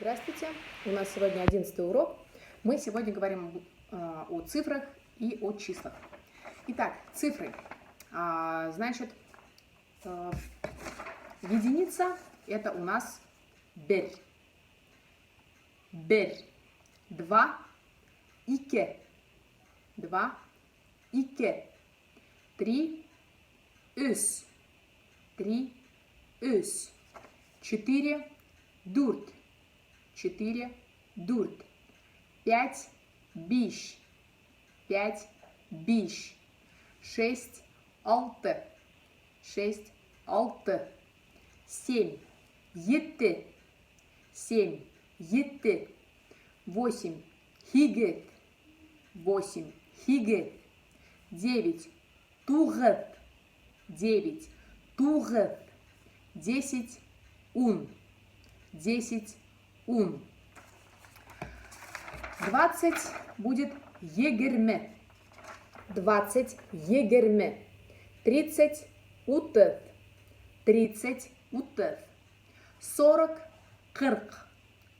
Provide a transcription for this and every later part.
Здравствуйте! У нас сегодня 11 урок. Мы сегодня говорим о цифрах и о числах. Итак, цифры. Значит, единица – это у нас бер. Бер. 2 – ике. 2 – ике. 3 – үс. 3 – үс. 4 – дурт. 4 – дурт. 5 – биш. 5 – биш. 6 – алты. 6 – алты. 7 – етті. 7 – етті. 8 – хигет. 8 – хигет. 9 – туғыт. 9 – туғыт. 10 – ун. 10 – ун. 20 будет егерме. 20 – егерме. 30 – утыт. 30 – утыт. 40 – қырық.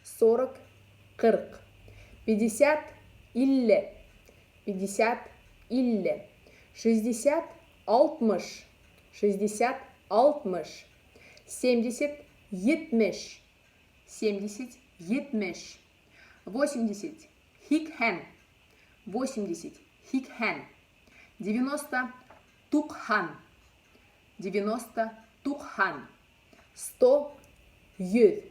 40 – қырық. 50 – илле. 50 – илле. 60 – алтмыш. 60 – алтмыш. 70 – етмеш. 70 – етмеш. 80 – хикхен. 80 – хикхен. 90 – туқхан. 90 – туқхан. 100 – юз.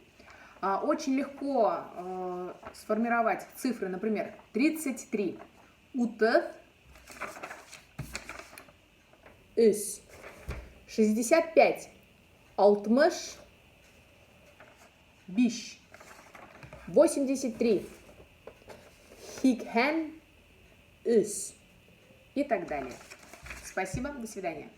Очень легко сформировать цифры, например, 33 – утыт. Үс. 65 – алтмыш. Биш. 83 – хикхен. Үс. И так далее. Спасибо, до свидания.